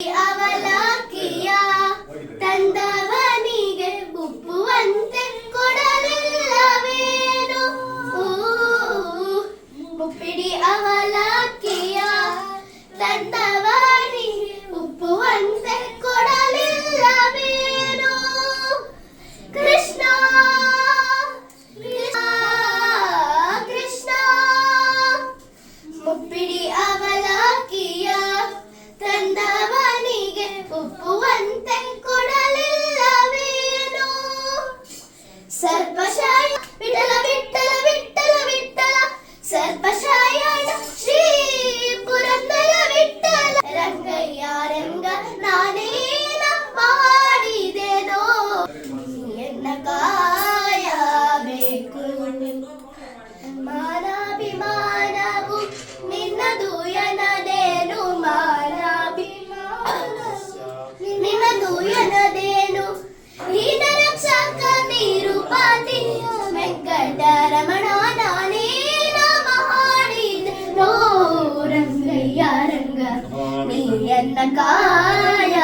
ಅವಲಕ್ಕಿಯ ತಂದವನಿಗೆ ಉಪ್ಪುವಂತೆ ಕೊಡಲಿಲ್ಲವೇನು? ಮುಪ್ಪಿಡಿ ಅವಲಕ್ಕಿಯ ತಂದವನಿಗೆ ಉಪ್ಪುವಂತೆ ಕೊಡಲಿಲ್ಲವೇನು? ಕೃಷ್ಣ ಕೃಷ್ಣ ಮುಪ್ಪಿಡಿ ಅವಲಕ್ಕಿಯ ತಂದವನಿಗೆ ಉಪ್ಪುವಂತೆ ಕೊಡಲಿಲ್ಲವೇನು? ಸರ್ಪಶಾಯ ವಿಠಲ ವಿಠಲ ವಿಠಲ ವಿಠಲ ಸರ್ಪಶಾಯನ ಶ್ರೀ ಪುರಂದರ ವಿಠಲ ರಂಗಯ್ಯ ರಂಗ ನಾನೇನ ಮಾಡಿದೆನೋ ಎನ್ನ ಕಾಯಬೇಕು ಮಾನಾಭಿಮಾನವು ನಿನ್ನದು ಎನ್ನದೇನು ನಿನ್ನದು ಎನ್ನದೇನು ಹೀನ ರಕ್ಷಕ ನಿರೂಪತಿ ವೆಂಕಟರಮಣ ನಾನೇನ ಮಾಡಿದೆನೋ ರಂಗಯ್ಯ ರಂಗ ನೀ ಎನ್ನ ಕಾಯ